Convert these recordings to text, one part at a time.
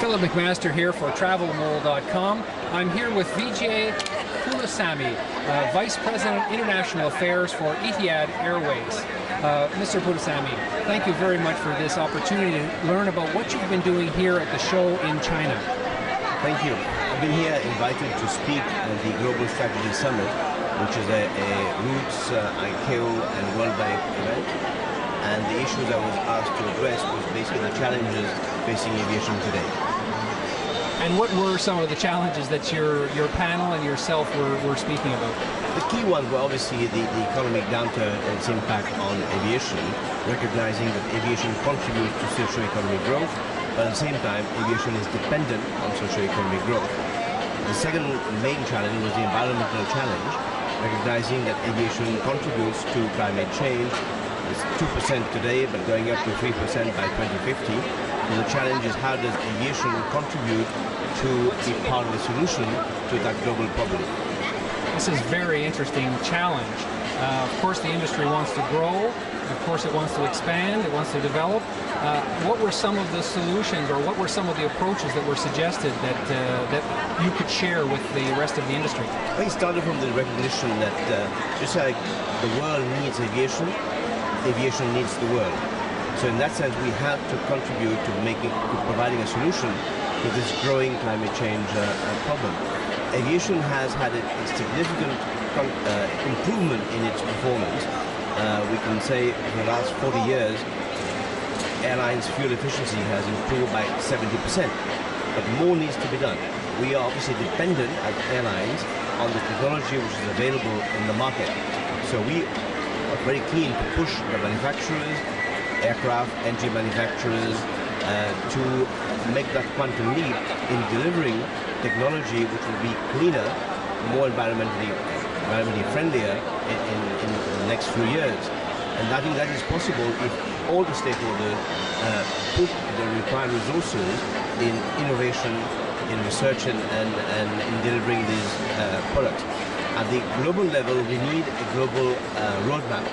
Philip McMaster here for TravelMole.com. I'm here with Vijay Poonoosamy, Vice President International Affairs for Etihad Airways. Mr. Poonoosamy, thank you very much for this opportunity to learn about what you've been doing here at the show in China. Thank you. I've been here invited to speak at the Global Strategy Summit, which is a Roots, ICAO and World Bank event. And the issues I was asked to address was basically the challenges facing aviation today. And what were some of the challenges that your panel and yourself were speaking about? The key ones were obviously the economic downturn and its impact on aviation, recognizing that aviation contributes to socio-economic growth, but at the same time, aviation is dependent on socio-economic growth. The second main challenge was the environmental challenge, recognizing that aviation contributes to climate change. It's 2% today, but going up to 3% by 2050. So the challenge is, how does aviation contribute to be part of the solution to that global problem? This is a very interesting challenge. Of course, the industry wants to grow. Of course, it wants to expand. It wants to develop. What were some of the solutions, or what were some of the approaches that were suggested that you could share with the rest of the industry? We started from the recognition that just like the world needs aviation, aviation needs the world. So in that sense, we have to contribute to providing a solution to this growing climate change problem. Aviation has had a significant improvement in its performance. We can say in the last 40 years, airlines' fuel efficiency has improved by 70%, but more needs to be done. We are obviously dependent as airlines on the technology which is available in the market. So we are very keen to push the manufacturers, aircraft engine manufacturers, to make that quantum leap in delivering technology which will be cleaner, more environmentally friendlier in the next few years. And I think that is possible if all the stakeholders put the required resources in innovation, in research and in delivering these products. At the global level, we need a global roadmap.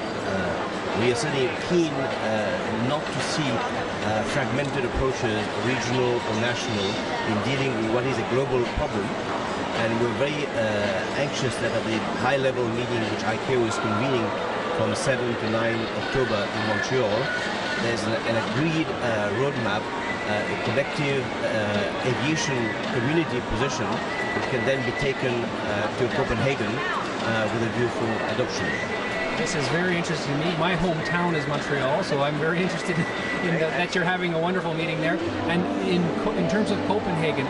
We are certainly keen not to see fragmented approaches, regional or national, in dealing with what is a global problem. And we're very anxious that at the high-level meeting which ICAO is convening from 7 to 9 October in Montreal, there's an agreed roadmap, a collective aviation community position, which can then be taken to Copenhagen with a view for adoption. This is very interesting to me. My hometown is Montreal, so I'm very interested in that you're having a wonderful meeting there. And in terms of Copenhagen,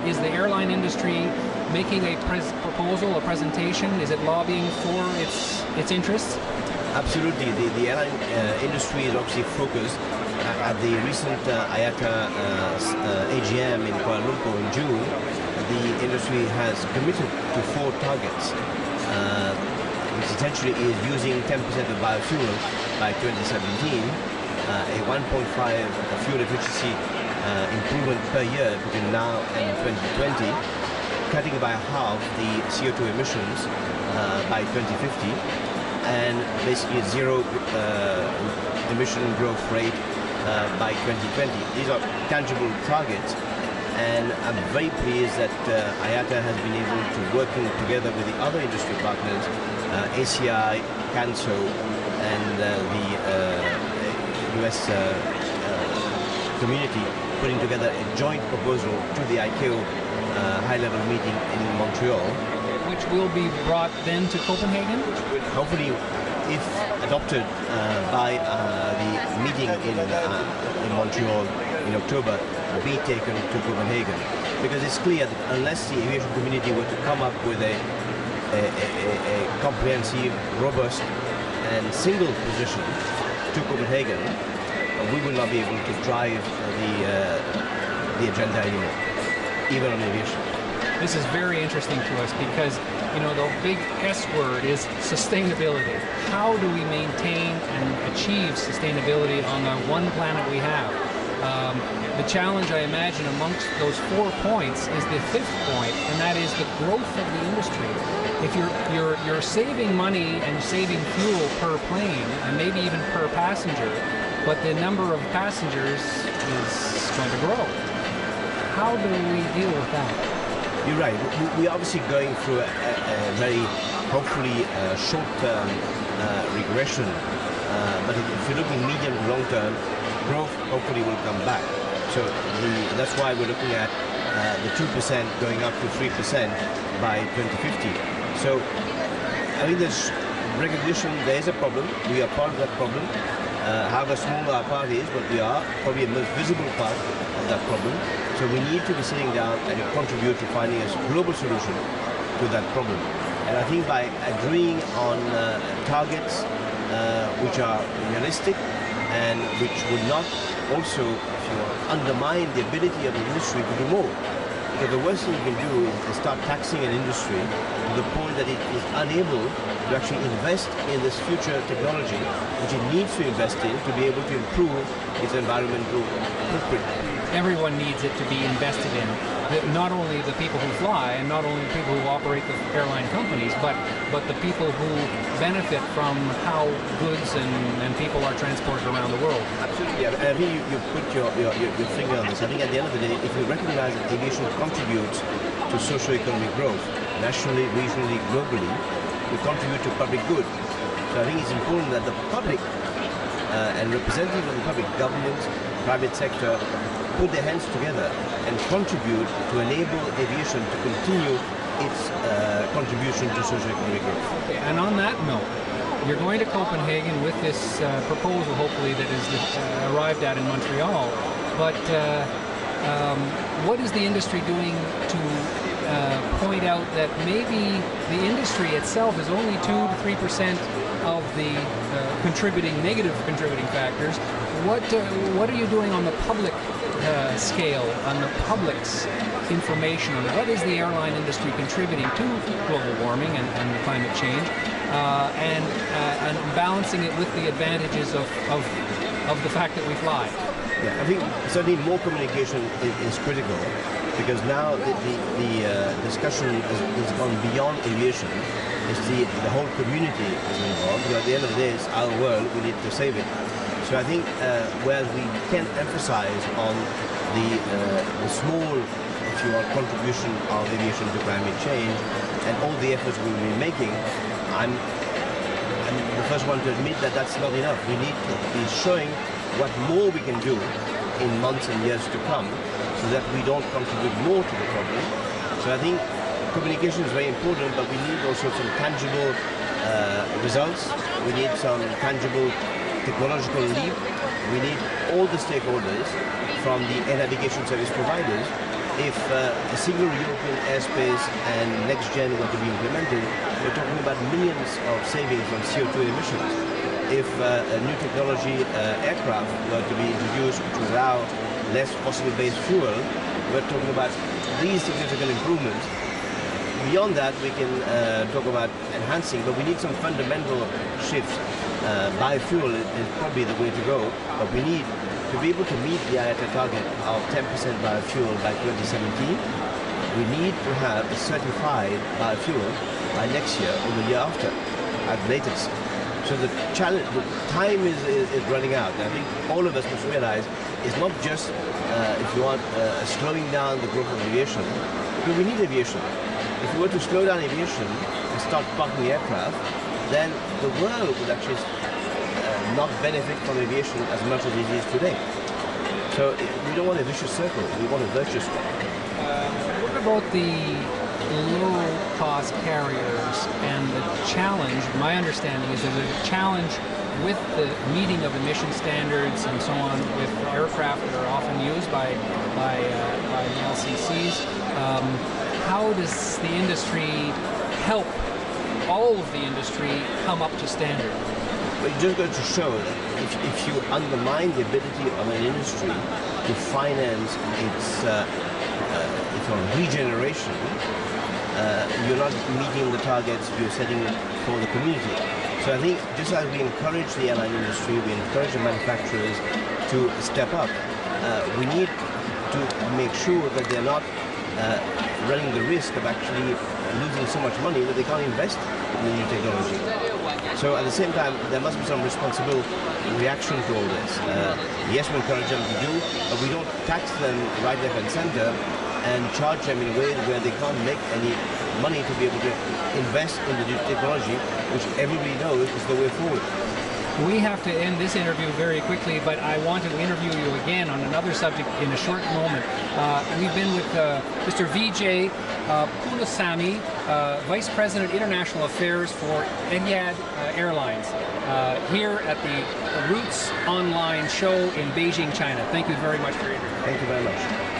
is the airline industry making a proposal, a presentation? Is it lobbying for its interests? Absolutely. The airline industry is obviously focused. At the recent IATA AGM in Kuala Lumpur in June, the industry has committed to 4 targets, which essentially is using 10% of biofuel by 2017, a 1.5 fuel efficiency improvement per year between now and 2020, cutting by half the CO2 emissions by 2050, and basically zero emission growth rate by 2020. These are tangible targets, and I'm very pleased that IATA has been able to, working together with the other industry partners, ACI, CANSO, and the US community, putting together a joint proposal to the ICAO high-level meeting in Montreal. Which will be brought then to Copenhagen? Hopefully, if adopted by the meeting in Montreal in October, be taken to Copenhagen. Because it's clear that unless the aviation community were to come up with a comprehensive, robust and single position to Copenhagen, we will not be able to drive the agenda anymore, even on aviation. This is very interesting to us because, you know, the big S word is sustainability. How do we maintain and achieve sustainability on the one planet we have? The challenge, I imagine, amongst those 4 points is the 5th point, and that is the growth of the industry. If you're saving money and saving fuel per plane, and maybe even per passenger, but the number of passengers is going to grow. how do we deal with that? You're right. We're obviously going through a very, hopefully, short-term regression. But if you're looking medium to long-term, growth hopefully will come back. So that's why we're looking at the 2% going up to 3% by 2050. So I think there's recognition there is a problem. We are part of that problem. However small our part is, but we are probably the most visible part of that problem. So we need to be sitting down and contribute to finding a global solution to that problem. And I think by agreeing on targets which are realistic and which would not also undermine the ability of the industry to do more. Because the worst thing you can do is start taxing an industry to the point that it is unable to actually invest in this future technology, which it needs to invest in to be able to improve its environmental footprint. Everyone needs it to be invested in. Not only the people who fly and not only the people who operate the airline companies, but the people who benefit from how goods and people are transported around the world. Absolutely. I think you put your finger on this. I think at the end of the day, if you recognize that aviation contributes to socio-economic growth, nationally, regionally, globally, we contribute to public good. So I think it's important that the public and representatives of the public, government, private sector, put their hands together and contribute to enable aviation to continue its contribution to socio-economic growth. Okay, and on that note, you're going to Copenhagen with this proposal, hopefully, that is arrived at in Montreal. But what is the industry doing to point out that maybe the industry itself is only 2 to 3% of the negative contributing factors? What are you doing on the public scale, on the public's information on what is the airline industry contributing to global warming and climate change, and balancing it with the advantages of the fact that we fly? Yeah, I think certainly more communication is critical, because now the discussion has gone beyond aviation. It's the whole community is involved. Because at the end of the day, it's our world. We need to save it. So I think where we can emphasize on the small, if you will, contribution of aviation to climate change and all the efforts we will be making, I'm the first one to admit that that's not enough. We need to be showing what more we can do in months and years to come, so that we don't contribute more to the problem. So I think communication is very important, but we need also some tangible results. We need some tangible technological leap. We need all the stakeholders, from the air navigation service providers. If a single European airspace and next-gen were to be implemented, we're talking about millions of savings on CO2 emissions. If a new technology aircraft were to be introduced to allow less fossil-based fuel, we're talking about these significant improvements. Beyond that, we can talk about enhancing, but we need some fundamental shifts. Biofuel is probably the way to go, but we need to be able to meet the IATA target of 10% biofuel by 2017. We need to have a certified biofuel by next year or the year after, at latest. So the challenge, the time is running out. I think all of us must realize it's not just, if you want, slowing down the growth of aviation, but we need aviation. If we were to slow down aviation and start parking aircraft, then the world would actually not benefit from aviation as much as it is today. So we don't want a vicious circle, we want a virtuous one. What about the low-cost carriers and the challenge? My understanding is there's a challenge with the meeting of emission standards and so on with aircraft that are often used by the LCCs. How does the industry help all of the industry come up to standard? But it just goes to show that if you undermine the ability of an industry to finance its regeneration, you're not meeting the targets you're setting for the community. So I think just as we encourage the airline industry, we encourage the manufacturers to step up, we need to make sure that they're not running the risk of actually losing so much money that they can't invest in the new technology. So at the same time, there must be some responsible reaction to all this. Yes, we encourage them to do, but we don't tax them right left and center and charge them in a way where they can't make any money to be able to invest in the new technology, which everybody knows is the way forward. We have to end this interview very quickly, but I want to interview you again on another subject in a short moment. We've been with Mr. Vijay Poonoosamy, Vice President International Affairs for Etihad Airways, here at the Roots Online show in Beijing, China. Thank you very much for your interview. Thank you very much.